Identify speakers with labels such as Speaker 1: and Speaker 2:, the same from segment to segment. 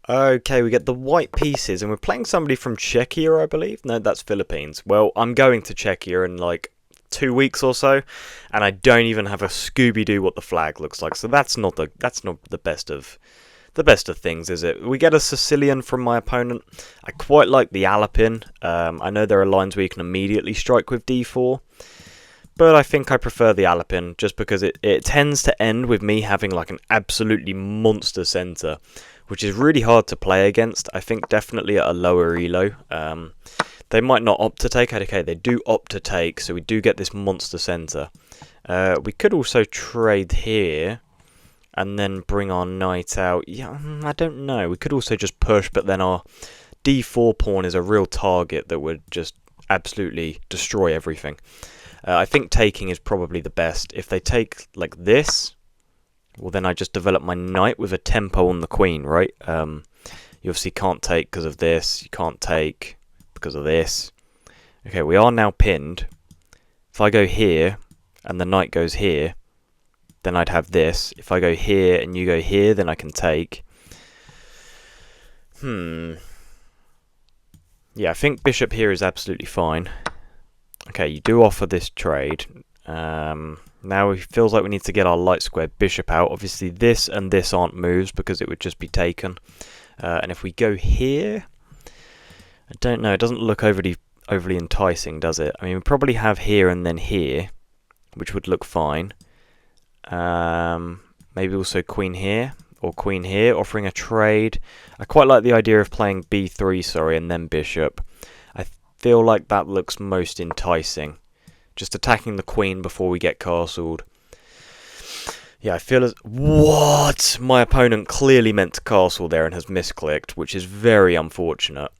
Speaker 1: Okay, we get the white pieces, and we're playing somebody from Czechia, I believe. No, that's Philippines. Well, I'm going to Czechia in like 2 weeks or so, and I don't even have a Scooby-Doo what the flag looks like. So that's not the best of things, is it? We get a Sicilian from my opponent. I quite like the Alapin. I know there are lines where you can immediately strike with d4, but I think I prefer the Alapin just because it tends to end with me having like an absolutely monster centre, which is really hard to play against. I think definitely at a lower elo. They might not opt to take. Okay, they do opt to take, so we do get this monster centre. We could also trade here and then bring our knight out. Yeah, I don't know. We could also just push, but then our d4 pawn is a real target that would just absolutely destroy everything. I think taking is probably the best. If they take like this, well then I just develop my knight with a tempo on the queen, right? You obviously can't take because of this. You can't take because of this. Okay, we are now pinned. If I go here and the knight goes here, then I'd have this. If I go here and you go here, then I can take. Yeah, I think bishop here is absolutely fine. Okay, you do offer this trade. Now it feels like we need to get our light squared bishop out. Obviously this and this aren't moves because it would just be taken. And if we go here, I don't know, it doesn't look overly enticing, does it? I mean, we probably have here and then here, which would look fine. Maybe also queen here, offering a trade. I quite like the idea of playing b3, and then bishop. I feel like that looks most enticing. Just attacking the queen before we get castled. Yeah, I feel as... What? My opponent clearly meant to castle there and has misclicked, which is very unfortunate.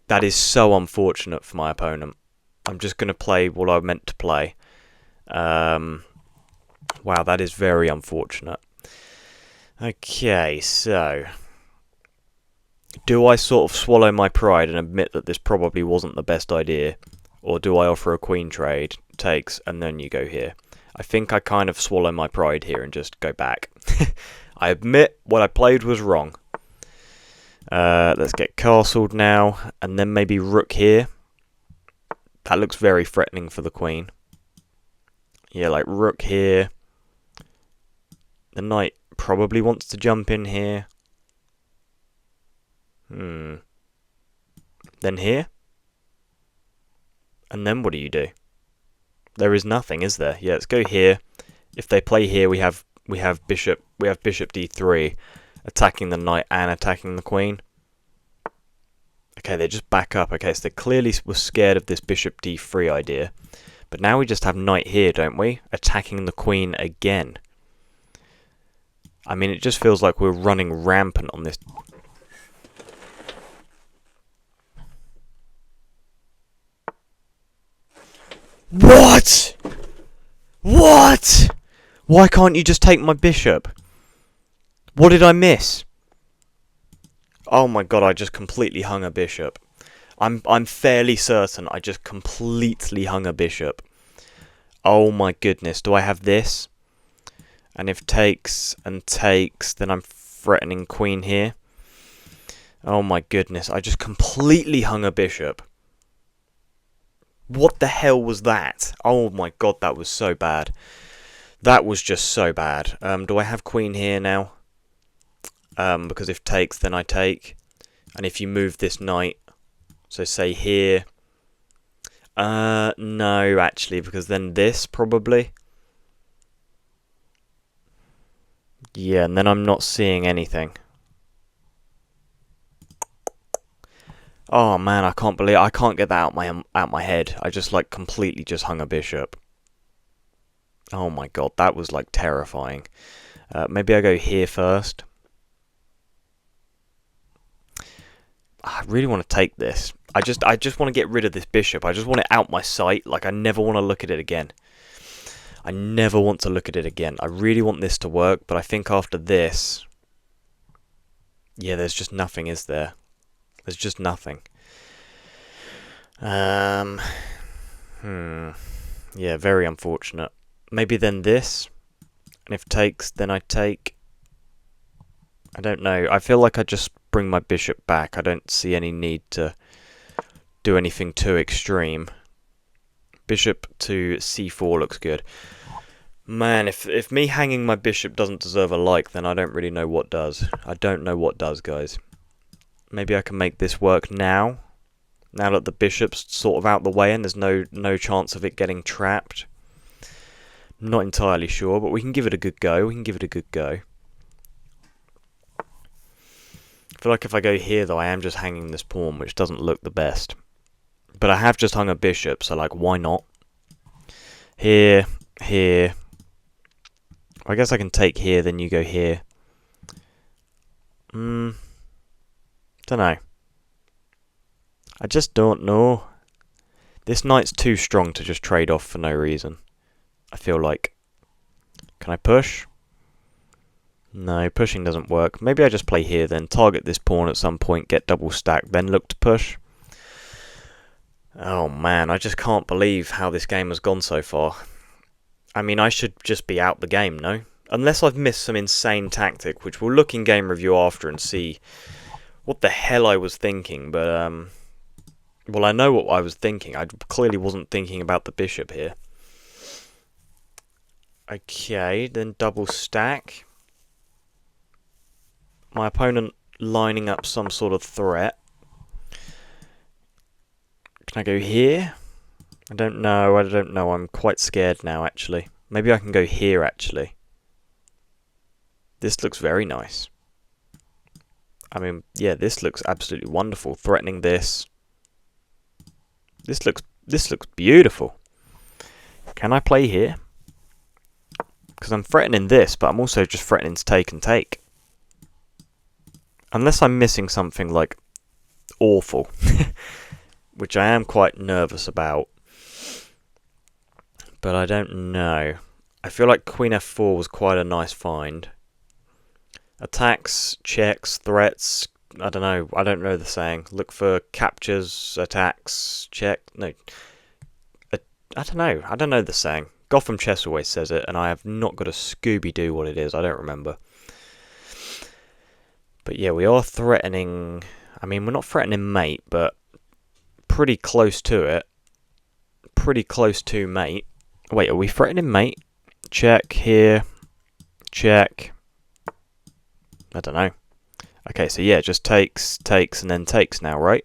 Speaker 1: That is so unfortunate for my opponent. I'm just going to play what I meant to play. Wow, that is very unfortunate. Okay, so... Do I sort of swallow my pride and admit that this probably wasn't the best idea? Or do I offer a queen trade, takes, and then you go here? I think I kind of swallow my pride here and just go back. I admit what I played was wrong. Let's get castled now, and then maybe rook here. That looks very threatening for the queen. Yeah, like rook here. The knight probably wants to jump in here. Then here. And then what do you do? There is nothing, is there? Yeah, let's go here. If they play here, we have bishop d3, attacking the knight and attacking the queen. Okay, they just back up. Okay, so they clearly were scared of this bishop d3 idea. But now we just have knight here, don't we? Attacking the queen again. I mean, it just feels like we're running rampant on this. What? What? Why can't you just take my bishop? What did I miss? Oh my god, I just completely hung a bishop. I'm fairly certain I just completely hung a bishop. Oh my goodness, do I have this? And if takes and takes, then I'm threatening queen here. Oh my goodness, I just completely hung a bishop. What the hell was that? Oh my god, that was so bad. That was just so bad. Do I have queen here now? Because if takes, then I take. And if you move this knight, so say here. No, actually, because then this, probably. Yeah, and then I'm not seeing anything. Oh man, I can't believe I can't get that out my head. I just like completely just hung a bishop. Oh my god, that was like terrifying. Maybe I go here first. I really want to take this. I just want to get rid of this bishop. I just want it out my sight. Like I never want to look at it again. I never want to look at it again. I really want this to work, but I think after this, yeah, there's just nothing, is there? There's just nothing. Yeah, very unfortunate. Maybe then this, and if takes, then I take. I don't know. I feel like I just bring my bishop back. I don't see any need to do anything too extreme. Bishop to c4 looks good. Man, if me hanging my bishop doesn't deserve a like, then I don't really know what does. I don't know what does, guys. Maybe I can make this work now. Now that the bishop's sort of out the way and there's no chance of it getting trapped. I'm not entirely sure, but we can give it a good go. I feel like if I go here, though, I am just hanging this pawn, which doesn't look the best. But I have just hung a bishop, so, like, why not? Here. I guess I can take here, then you go here. Don't know. I just don't know. This knight's too strong to just trade off for no reason. I feel like. Can I push? No, pushing doesn't work. Maybe I just play here then, target this pawn at some point, get double stacked, then look to push. Oh man, I just can't believe how this game has gone so far. I mean, I should just be out the game, no? Unless I've missed some insane tactic, which we'll look in game review after and see what the hell I was thinking, but, well, I know what I was thinking. I clearly wasn't thinking about the bishop here. Okay, then double stack. My opponent lining up some sort of threat. Can I go here? I don't know. I'm quite scared now, actually. Maybe I can go here, actually. This looks very nice. I mean, yeah, this looks absolutely wonderful. Threatening this. This looks beautiful. Can I play here? Because I'm threatening this, but I'm also just threatening to take and take. Unless I'm missing something, like, awful. Which I am quite nervous about. But I don't know. I feel like Queen f4 was quite a nice find. Attacks, checks, threats. I don't know. I don't know the saying. Look for captures, attacks, check. No. I don't know. I don't know the saying. Gotham Chess always says it, and I have not got a Scooby-Doo what it is. I don't remember. But yeah, we are threatening. I mean, we're not threatening mate, but pretty close to it. Pretty close to mate. Wait, are we threatening mate? Check here. Check. I don't know. Okay, so yeah, just takes, and then takes now, right?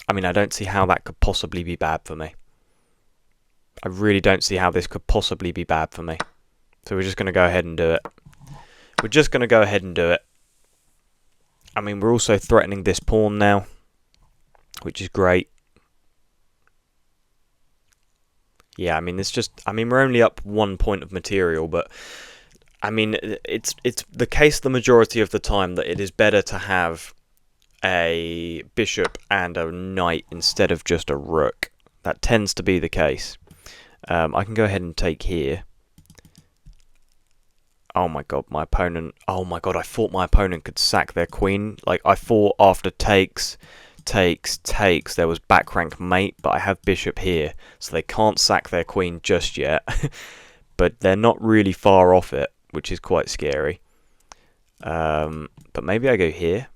Speaker 1: I mean, I don't see how that could possibly be bad for me. I really don't see how this could possibly be bad for me. So we're just going to go ahead and do it. We're just going to go ahead and do it. I mean, we're also threatening this pawn now, which is great. Yeah, I mean, we're only up 1 point of material, but I mean, it's the case the majority of the time that it is better to have a bishop and a knight instead of just a rook. That tends to be the case. I can go ahead and take here. Oh my god, my opponent... Oh my god, I thought my opponent could sack their queen. Like, I thought after takes, there was back rank mate, but I have bishop here, so they can't sack their queen just yet. But they're not really far off it, which is quite scary. But maybe I go here.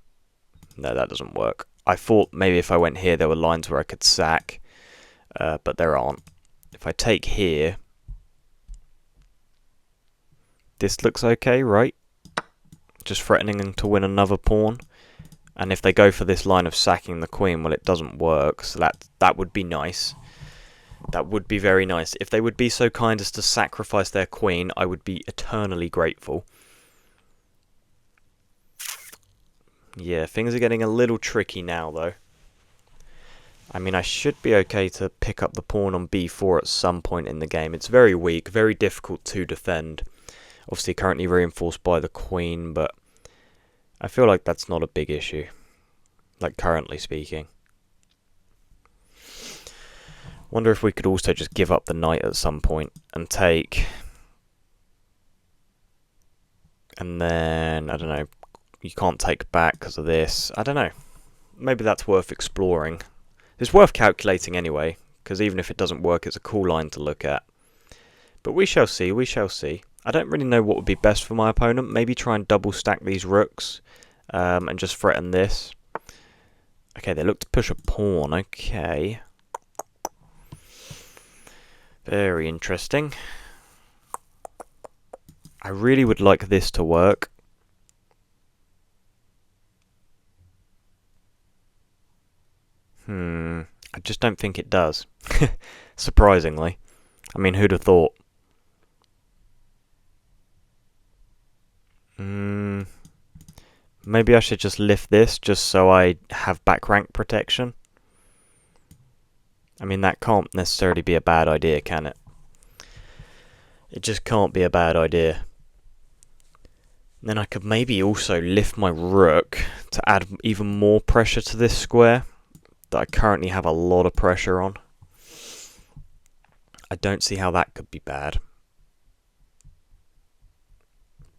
Speaker 1: No, that doesn't work. I thought maybe if I went here, there were lines where I could sack, but there aren't. If I take here... This looks okay, right? Just threatening them to win another pawn. And if they go for this line of sacking the queen, well, it doesn't work. So that would be nice. That would be very nice. If they would be so kind as to sacrifice their queen, I would be eternally grateful. Yeah, things are getting a little tricky now, though. I mean, I should be okay to pick up the pawn on b4 at some point in the game. It's very weak, very difficult to defend. Obviously currently reinforced by the queen, but I feel like that's not a big issue. Like, currently speaking. Wonder if we could also just give up the knight at some point and take. And then, I don't know, you can't take back because of this. I don't know. Maybe that's worth exploring. It's worth calculating anyway, because even if it doesn't work, it's a cool line to look at. But we shall see, we shall see. I don't really know what would be best for my opponent. Maybe try and double stack these rooks and just threaten this. Okay, they look to push a pawn. Okay. Very interesting. I really would like this to work. I just don't think it does. Surprisingly. I mean, who'd have thought? Maybe I should just lift this just so I have back rank protection. I mean, that can't necessarily be a bad idea, can it? It just can't be a bad idea. Then I could maybe also lift my rook to add even more pressure to this square that I currently have a lot of pressure on. I don't see how that could be bad.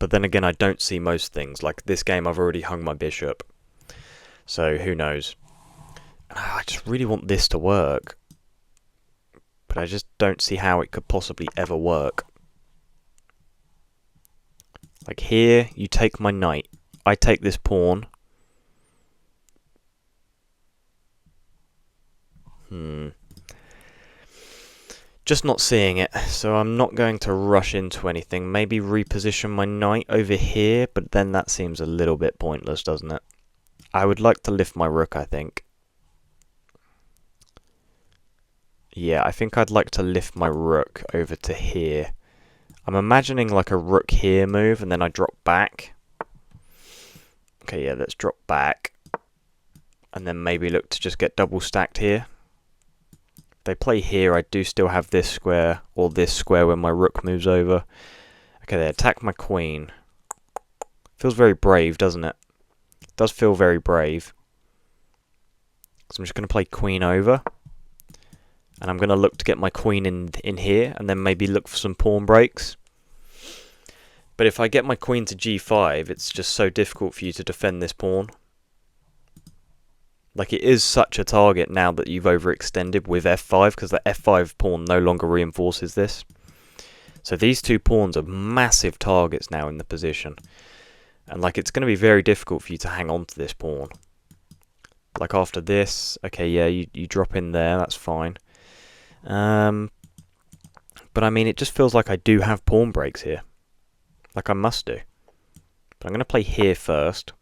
Speaker 1: But then again, I don't see most things. Like this game, I've already hung my bishop. So who knows? I just really want this to work. But I just don't see how it could possibly ever work. Like here, you take my knight. I take this pawn. Just not seeing it, so I'm not going to rush into anything. Maybe reposition my knight over here, but then that seems a little bit pointless, doesn't it? I would like to lift my rook, I think. Yeah, I think I'd like to lift my rook over to here. I'm imagining like a rook here move, and then I drop back. Okay, yeah, let's drop back. And then maybe look to just get double stacked here. They play here, I do still have this square, or this square when my rook moves over. Okay, they attack my queen. Feels very brave, doesn't it? It does feel very brave. So I'm just going to play queen over. And I'm going to look to get my queen in here, and then maybe look for some pawn breaks. But if I get my queen to g5, it's just so difficult for you to defend this pawn. Like, it is such a target now that you've overextended with f5, because the f5 pawn no longer reinforces this. So these two pawns are massive targets now in the position. And, like, it's going to be very difficult for you to hang on to this pawn. Like, after this, okay, yeah, you drop in there, that's fine. But, I mean, it just feels like I do have pawn breaks here. Like, I must do. But I'm going to play here first.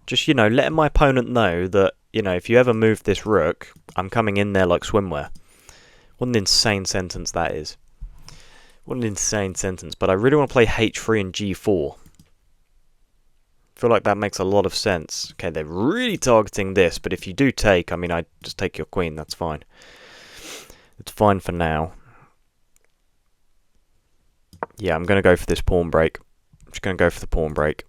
Speaker 1: Just, you know, letting my opponent know that, you know, if you ever move this rook, I'm coming in there like swimwear. What an insane sentence that is. What an insane sentence. But I really want to play h3 and g4. I feel like that makes a lot of sense. Okay, they're really targeting this, but if you do take, I mean, I just take your queen, that's fine. It's fine for now. Yeah, I'm going to go for this pawn break. I'm just going to go for the pawn break.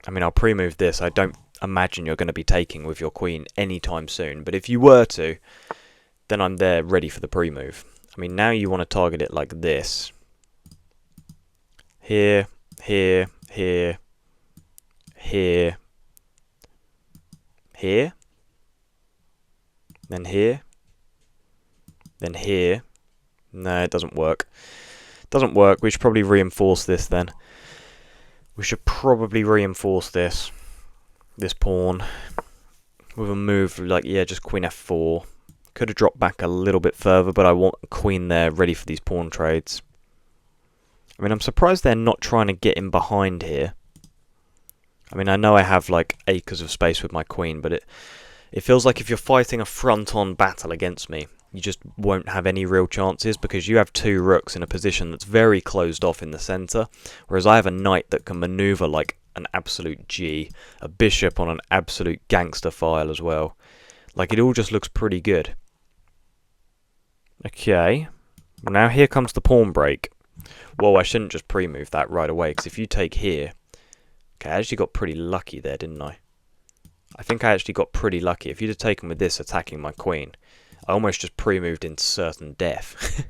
Speaker 1: I mean, I'll pre-move this. I don't imagine you're going to be taking with your queen anytime soon. But if you were to, then I'm there ready for the pre-move. I mean, now you want to target it like this. Here, here, here, here, here. Then here. Then here. No, it doesn't work. It doesn't work. We should probably reinforce this then. We should probably reinforce this pawn with a move like, yeah, just queen f4. Could have dropped back a little bit further, but I want a queen there ready for these pawn trades. I mean, I'm surprised they're not trying to get in behind here. I mean, I know I have like acres of space with my queen, but it feels like if you're fighting a front-on battle against me, you just won't have any real chances because you have two rooks in a position that's very closed off in the centre, whereas I have a knight that can manoeuvre like an absolute G, a bishop on an absolute gangster file as well. Like, it all just looks pretty good. Okay, now here comes the pawn break. Whoa, I shouldn't just pre-move that right away, because if you take here... Okay, I actually got pretty lucky there, didn't I? I think I actually got pretty lucky. If you'd have taken with this attacking my queen, I almost just pre-moved into certain death.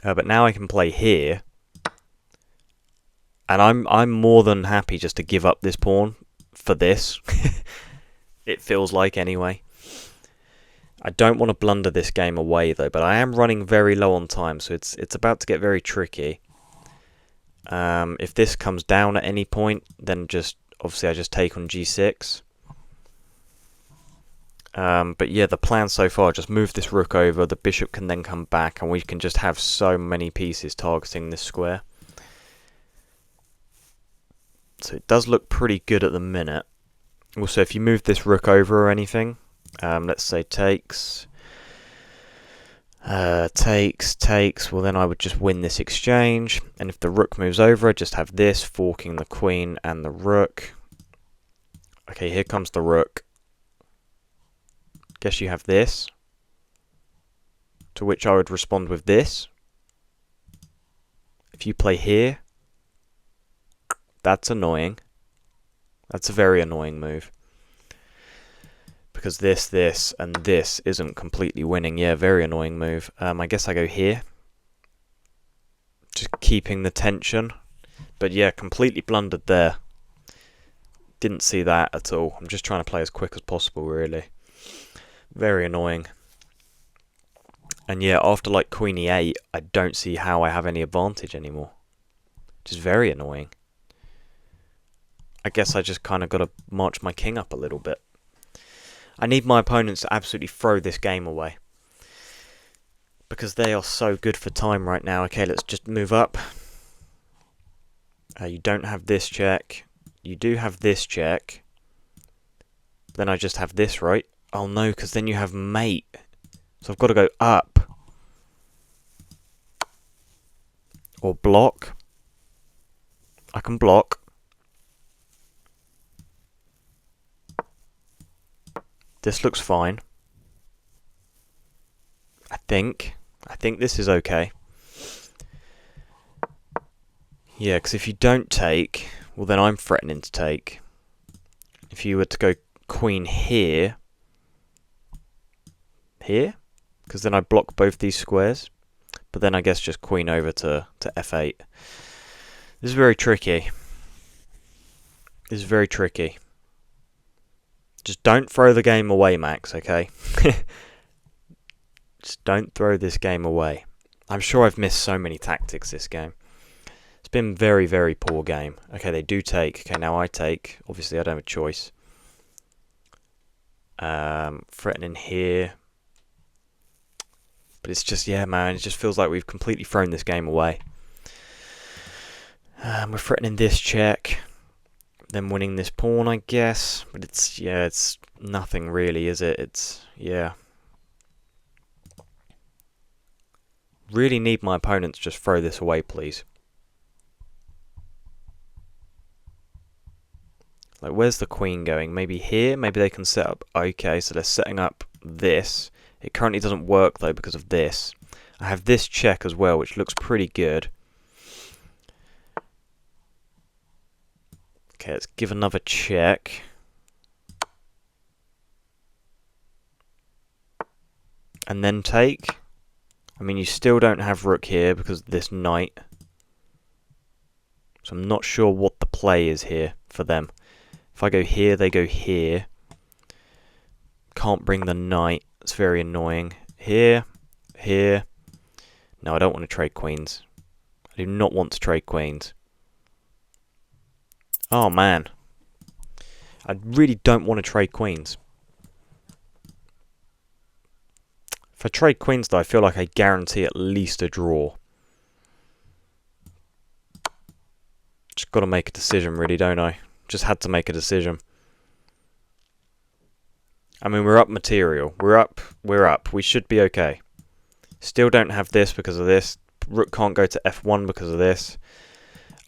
Speaker 1: But now I can play here. And I'm more than happy just to give up this pawn for this. It feels like anyway. I don't want to blunder this game away though, but I am running very low on time, so it's about to get very tricky. If this comes down at any point, then obviously I just take on g6. But yeah, the plan so far, just move this rook over, the bishop can then come back, and we can just have so many pieces targeting this square. So it does look pretty good at the minute. Also, if you move this rook over or anything, let's say takes, well then I would just win this exchange. And if the rook moves over, I just have this, forking the queen and the rook. Okay, here comes the rook. Guess you have this. To which I would respond with this. If you play here, that's annoying. That's a very annoying move. Because this, and this isn't completely winning. Yeah, very annoying move. I guess I go here. Just keeping the tension. But yeah, completely blundered there. Didn't see that at all. I'm just trying to play as quick as possible, really. Very annoying. And yeah, after like queen e8, I don't see how I have any advantage anymore. Which is very annoying. I guess I just kind of got to march my king up a little bit. I need my opponents to absolutely throw this game away. Because they are so good for time right now. Okay, let's just move up. You don't have this check. You do have this check. Then I just have this, right? Oh no, because then you have mate. So I've got to go up. Or block. I can block. This looks fine. I think this is okay. Yeah, because if you don't take, well then I'm threatening to take. If you were to go queen here, because then I block both these squares. But then I guess just queen over to f8. This is very tricky. This is very tricky. Just don't throw the game away, Max, okay? Just don't throw this game away. I'm sure I've missed so many tactics this game. It's been very, very poor game. Okay, they do take. Okay, now I take. Obviously, I don't have a choice. Threatening here. But it's just, yeah, man, it just feels like we've completely thrown this game away. We're threatening this check. Then winning this pawn, I guess. But it's, yeah, it's nothing really, is it? It's, yeah. Really need my opponents to just throw this away, please. Like, where's the queen going? Maybe here? Maybe they can set up... Okay, so they're setting up this. It currently doesn't work, though, because of this. I have this check as well, which looks pretty good. Okay, let's give another check. And then take. I mean, you still don't have rook here because of this knight. So I'm not sure what the play is here for them. If I go here, they go here. Can't bring the knight. It's very annoying. Here. Here. No, I don't want to trade queens. I do not want to trade queens. Oh, man. I really don't want to trade queens. If I trade queens, though, I feel like I guarantee at least a draw. Just got to make a decision, really, don't I? Just had to make a decision. I mean, we're up material. We're up. We should be okay. Still don't have this because of this. Rook can't go to f1 because of this.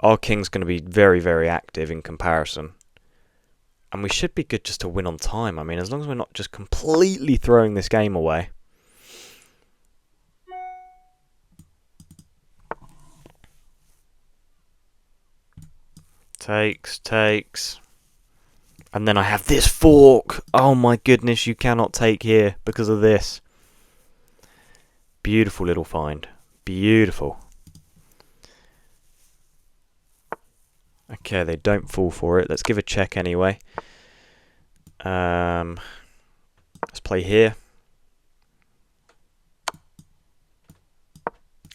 Speaker 1: Our king's going to be very, very active in comparison. And we should be good just to win on time. I mean, as long as we're not just completely throwing this game away. Takes. And then I have this fork. Oh my goodness, you cannot take here because of this. Beautiful little find. Beautiful. Okay, they don't fall for it. Let's give a check anyway. Let's play here.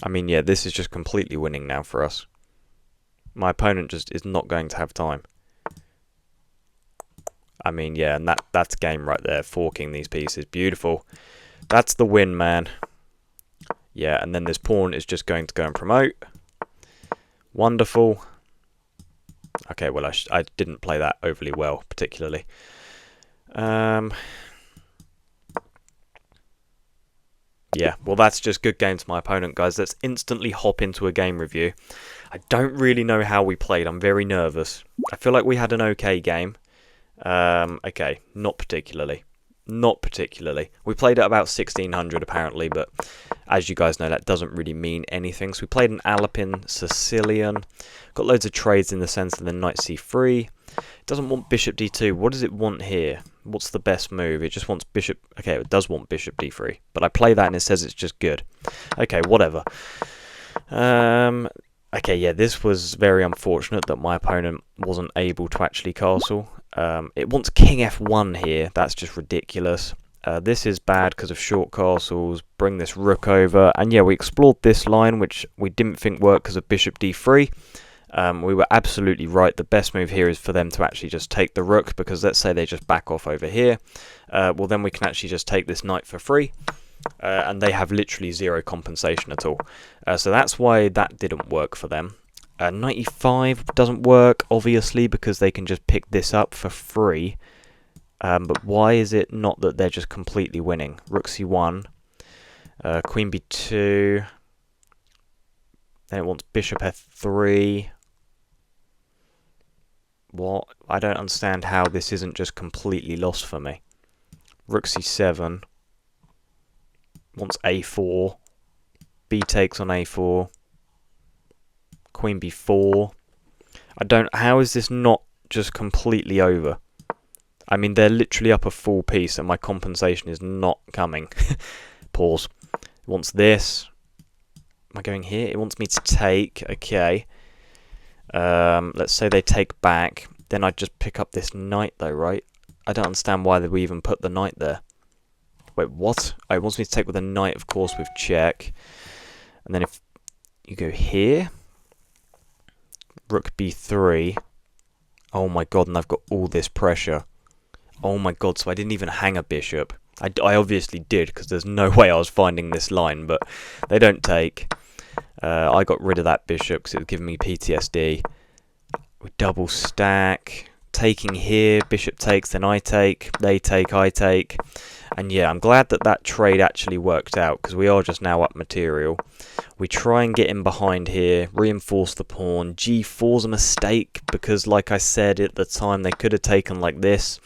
Speaker 1: I mean, yeah, this is just completely winning now for us. My opponent just is not going to have time. I mean, yeah, and that's game right there, forking these pieces. Beautiful. That's the win, man. Yeah, and then this pawn is just going to go and promote. Wonderful. Okay, well, I didn't play that overly well, particularly. Yeah, well, that's just good game to my opponent, guys. Let's instantly hop into a game review. I don't really know how we played. I'm very nervous. I feel like we had an okay game. Okay, not particularly. Not particularly. We played at about 1600 apparently, but as you guys know, that doesn't really mean anything. So we played an Alpine, Sicilian. Got loads of trades in the sense of the knight c3. It doesn't want bishop d2. What does it want here? What's the best move? It just wants bishop... Okay, it does want bishop d3. But I play that and it says it's just good. Okay, whatever. Okay, yeah, this was very unfortunate that my opponent wasn't able to actually castle. It wants king f1 here. That's just ridiculous. This is bad because of short castles. Bring this rook over. And yeah, we explored this line, which we didn't think worked because of bishop d3. We were absolutely right. The best move here is for them to actually just take the rook, because let's say they just back off over here. Well, then we can actually just take this knight for free. And they have literally zero compensation at all. So that's why that didn't work for them. 95 doesn't work, obviously, because they can just pick this up for free. But why is it not that they're just completely winning? Rook c1, queen b2, then it wants bishop f3. What? I don't understand how this isn't just completely lost for me. Rook c7, wants a4, b takes on a4, queen b4. How is this not just completely over? I mean, they're literally up a full piece and my compensation is not coming. Pause. It wants this. Am I going here? It wants me to take. Okay. Let's say they take back. Then I'd just pick up this knight though, right? I don't understand why we even put the knight there. Wait, what? Oh, it wants me to take with a knight, of course, with check. And then if you go here, rook b3. Oh my god, and I've got all this pressure. Oh my god, so I didn't even hang a bishop. I obviously did, because there's no way I was finding this line, but they don't take. I got rid of that bishop because it was giving me PTSD. We double stack. Taking here, bishop takes, then I take. They take, I take. And yeah, I'm glad that that trade actually worked out, because we are just now up material. We try and get in behind here, reinforce the pawn. g4's a mistake, because like I said at the time, they could have taken like this,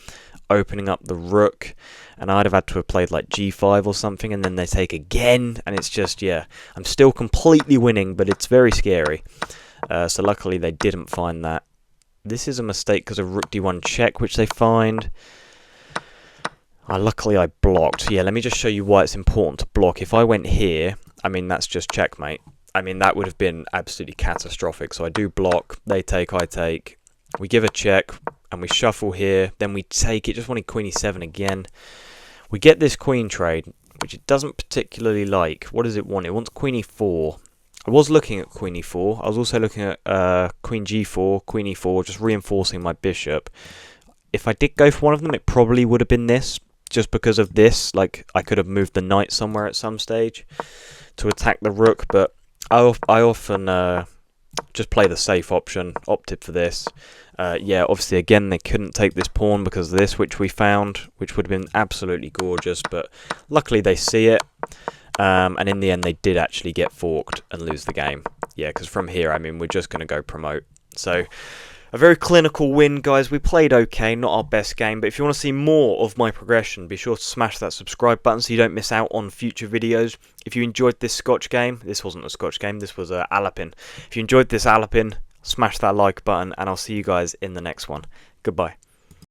Speaker 1: opening up the rook, and I'd have had to have played like g5 or something, and then they take again, and it's just, yeah, I'm still completely winning, but it's very scary. So luckily they didn't find that. This is a mistake because of rook d1 check, which they find. Luckily I blocked. Yeah, let me just show you why it's important to block. If I went here, I mean, that's just checkmate. I mean, that would have been absolutely catastrophic. So I do block, they take, I take. We give a check, and we shuffle here. Then we take it, just wanted queen e7 again. We get this queen trade, which it doesn't particularly like. What does it want? It wants queen e4. I was looking at queen e4. I was also looking at queen g4, queen e4, just reinforcing my bishop. If I did go for one of them, it probably would have been this, just because of this. Like, I could have moved the knight somewhere at some stage to attack the rook, but I often just play the safe option, opted for this. Yeah, obviously, again, they couldn't take this pawn because of this, which we found, which would have been absolutely gorgeous, but luckily they see it. And in the end, they did actually get forked and lose the game. Yeah, because from here, I mean, we're just going to go promote. So, a very clinical win, guys. We played okay, not our best game. But if you want to see more of my progression, be sure to smash that subscribe button so you don't miss out on future videos. If you enjoyed this Scotch game, this wasn't a Scotch game, this was a Alpine. If you enjoyed this Alpine, smash that like button, and I'll see you guys in the next one. Goodbye.